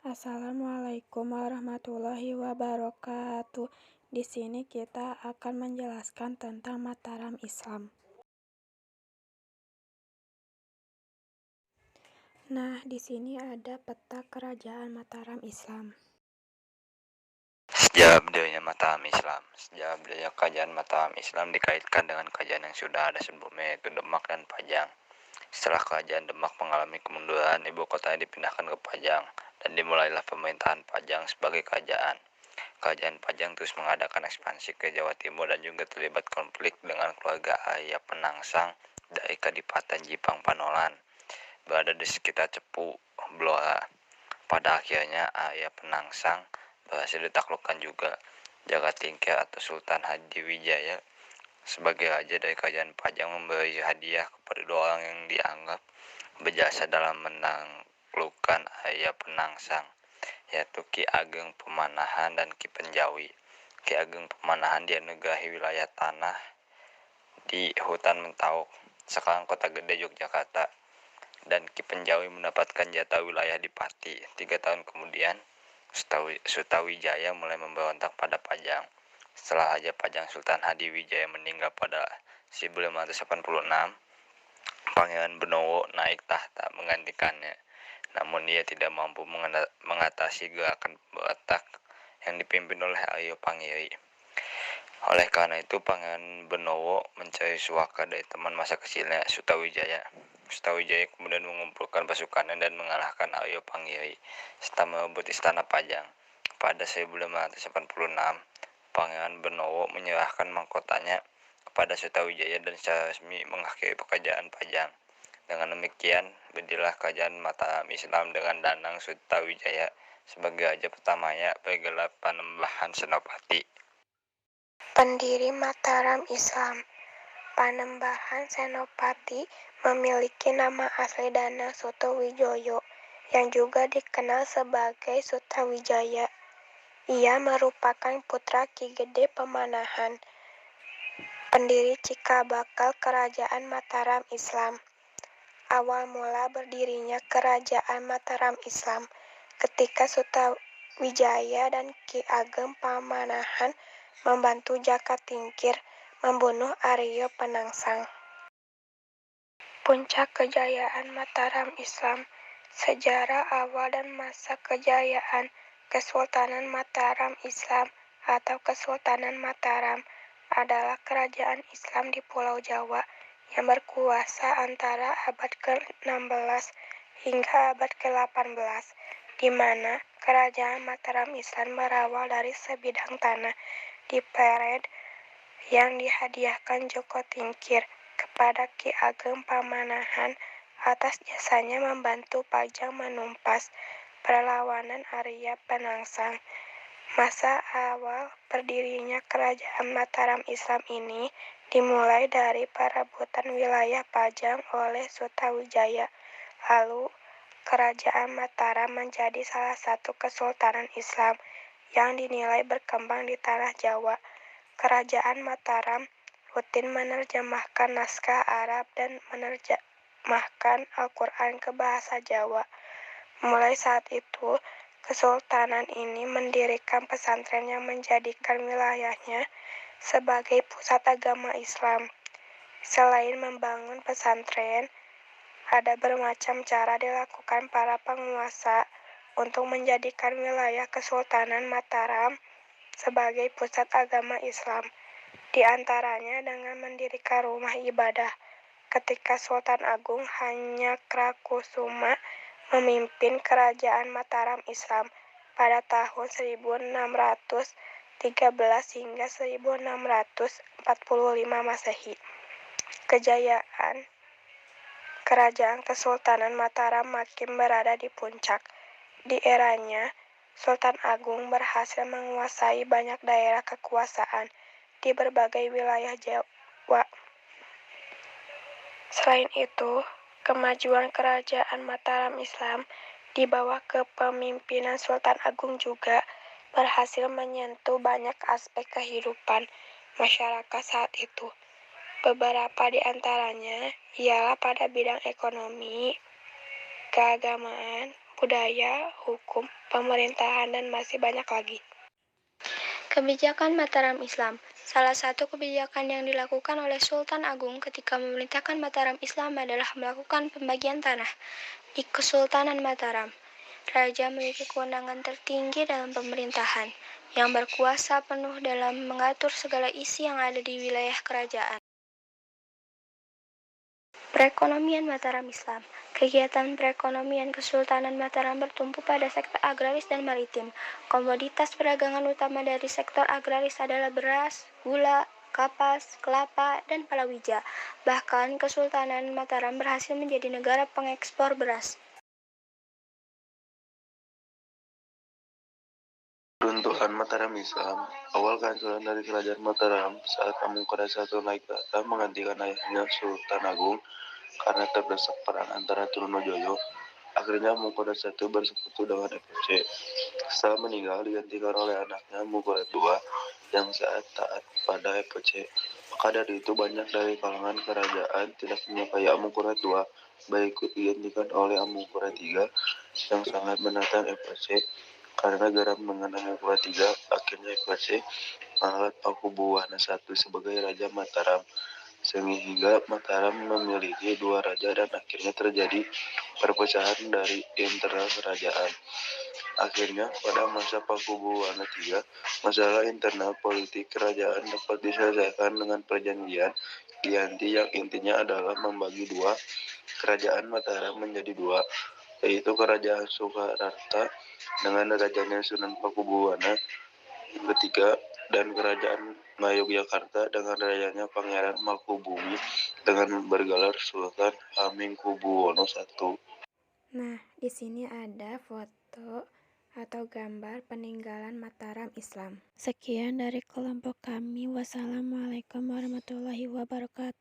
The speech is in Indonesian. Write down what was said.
Assalamualaikum warahmatullahi wabarakatuh. Di sini kita akan menjelaskan tentang Mataram Islam. Nah, di sini ada peta kerajaan Mataram Islam. Sejarah berdirinya Mataram Islam. Sejarah berdirinya kerajaan Mataram Islam dikaitkan dengan kerajaan yang sudah ada sebelumnya, yaitu Demak dan Pajang. Setelah kerajaan Demak mengalami kemunduran, ibu kotanya dipindahkan ke Pajang, dan dimulailah pemerintahan Pajang sebagai kerajaan. Kerajaan Pajang terus mengadakan ekspansi ke Jawa Timur dan juga terlibat konflik dengan keluarga Arya Penangsang dari Kadipaten Jipang Panolan, berada di sekitar Cepu, Blora. Pada akhirnya Arya Penangsang berhasil ditaklukkan juga. Jagatingkir atau Sultan Hadiwijaya sebagai raja dari kerajaan Pajang memberi hadiah kepada dua orang yang dianggap berjasa dalam menaklukkan Arya Penangsang, yaitu Ki Ageng Pemanahan dan Ki Penjawi. Ki Ageng Pemanahan dianugerahi wilayah tanah di hutan Mentawuk, sekarang Kota Gede, Yogyakarta, dan Ki Penjawi mendapatkan jatah wilayah di Pati. 3 tahun kemudian, Sutawijaya mulai memberontak pada Pajang. Setelah Raja Pajang Sultan Hadiwijaya meninggal pada 1586, Pangeran Benowo naik tahta menggantikannya. Namun ia tidak mampu mengatasi gerakan pemberontak yang dipimpin oleh Aryo Pangiri. Oleh karena itu, Pangeran Benowo mencari suaka dari teman masa kecilnya, Sutawijaya. Sutawijaya kemudian mengumpulkan pasukannya dan mengalahkan Aryo Pangiri serta merebut istana Pajang. Pada 1586, Pangeran Benowo menyerahkan mahkotanya kepada Sutawijaya dan secara resmi mengakhiri kerajaan Pajang. Dengan demikian, berdirilah kerajaan Mataram Islam dengan Danang Sutawijaya sebagai raja pertamanya bergelar Panembahan Senopati. Pendiri Mataram Islam, Panembahan Senopati, memiliki nama asli Danang Sutawijoyo, yang juga dikenal sebagai Sutawijaya. Ia merupakan putra Ki Gede Pemanahan, pendiri cikal bakal kerajaan Mataram Islam. Awal mula berdirinya kerajaan Mataram Islam ketika Sutawijaya dan Ki Ageng Pamanahan membantu Jagatingkir membunuh Arya Penangsang. Puncak kejayaan Mataram Islam. Sejarah awal dan masa kejayaan Kesultanan Mataram Islam atau Kesultanan Mataram adalah kerajaan Islam di Pulau Jawa yang berkuasa antara abad ke-16 hingga abad ke-18, di mana kerajaan Mataram Islam berawal dari sebidang tanah di Pered yang dihadiahkan Joko Tingkir kepada Ki Ageng Pamanahan atas jasanya membantu Pajang menumpas perlawanan Arya Penangsang. Masa awal berdirinya kerajaan Mataram Islam ini dimulai dari perebutan wilayah Pajang oleh Sutawijaya. Lalu, kerajaan Mataram menjadi salah satu kesultanan Islam yang dinilai berkembang di tanah Jawa. Kerajaan Mataram rutin menerjemahkan naskah Arab dan menerjemahkan Al-Quran ke bahasa Jawa. Mulai saat itu, kesultanan ini mendirikan pesantren yang menjadikan wilayahnya sebagai pusat agama Islam. Selain membangun pesantren, ada bermacam cara dilakukan para penguasa untuk menjadikan wilayah Kesultanan Mataram sebagai pusat agama Islam. Di antaranya dengan mendirikan rumah ibadah. Ketika Sultan Agung Hanyakrakusuma memimpin kerajaan Mataram Islam pada tahun 1613 hingga 1645 Masehi. Kejayaan kerajaan Kesultanan Mataram makin berada di puncak. Di eranya, Sultan Agung berhasil menguasai banyak daerah kekuasaan di berbagai wilayah Jawa. Selain itu, kemajuan kerajaan Mataram Islam di bawah kepemimpinan Sultan Agung juga berhasil menyentuh banyak aspek kehidupan masyarakat saat itu. Beberapa di antaranya ialah pada bidang ekonomi, keagamaan, budaya, hukum, pemerintahan, dan masih banyak lagi. Kebijakan Mataram Islam. Salah satu kebijakan yang dilakukan oleh Sultan Agung ketika memerintahkan Mataram Islam adalah melakukan pembagian tanah di Kesultanan Mataram. Raja memiliki kewenangan tertinggi dalam pemerintahan, yang berkuasa penuh dalam mengatur segala isi yang ada di wilayah kerajaan. Perekonomian Mataram Islam. Kegiatan perekonomian Kesultanan Mataram bertumpu pada sektor agraris dan maritim. Komoditas perdagangan utama dari sektor agraris adalah beras, gula, kapas, kelapa, dan palawija. Bahkan Kesultanan Mataram berhasil menjadi negara pengekspor beras. Runtuhan Mataram Islam. Awal kehancuran dari kerajaan Mataram saat Amangkurat I naik tahta menggantikan ayahnya Sultan Agung karena terdesak perang antara Trunojoyo. Akhirnya Amangkurat I bersekutu dengan FPC. Setelah meninggal digantikan oleh anaknya Amangkurat II yang saat taat pada FPC. Maka dari itu banyak dari kalangan kerajaan tidak menyukai Amangkurat II, baik ikut digantikan oleh Amangkurat III yang sangat menentang FPC. Karena garam dengan Amangkurat III, akhirnya FPC mengangkat Pakubuwana I sebagai Raja Mataram, sehingga Mataram memiliki dua raja dan akhirnya terjadi perpecahan dari internal kerajaan. Akhirnya, pada masa Pakubuwana III, masalah internal politik kerajaan dapat diselesaikan dengan perjanjian Giyanti yang intinya adalah membagi dua kerajaan Mataram menjadi dua, yaitu Kerajaan Soekarta dengan rajanya Sunan Pakubuwana III dan Kerajaan Ngayogyakarta dengan rajanya Pangeran Mangkubumi dengan bergelar Sultan Hamengkubuwono I. Nah, di sini ada foto atau gambar peninggalan Mataram Islam. Sekian dari kelompok kami. Wassalamualaikum warahmatullahi wabarakatuh.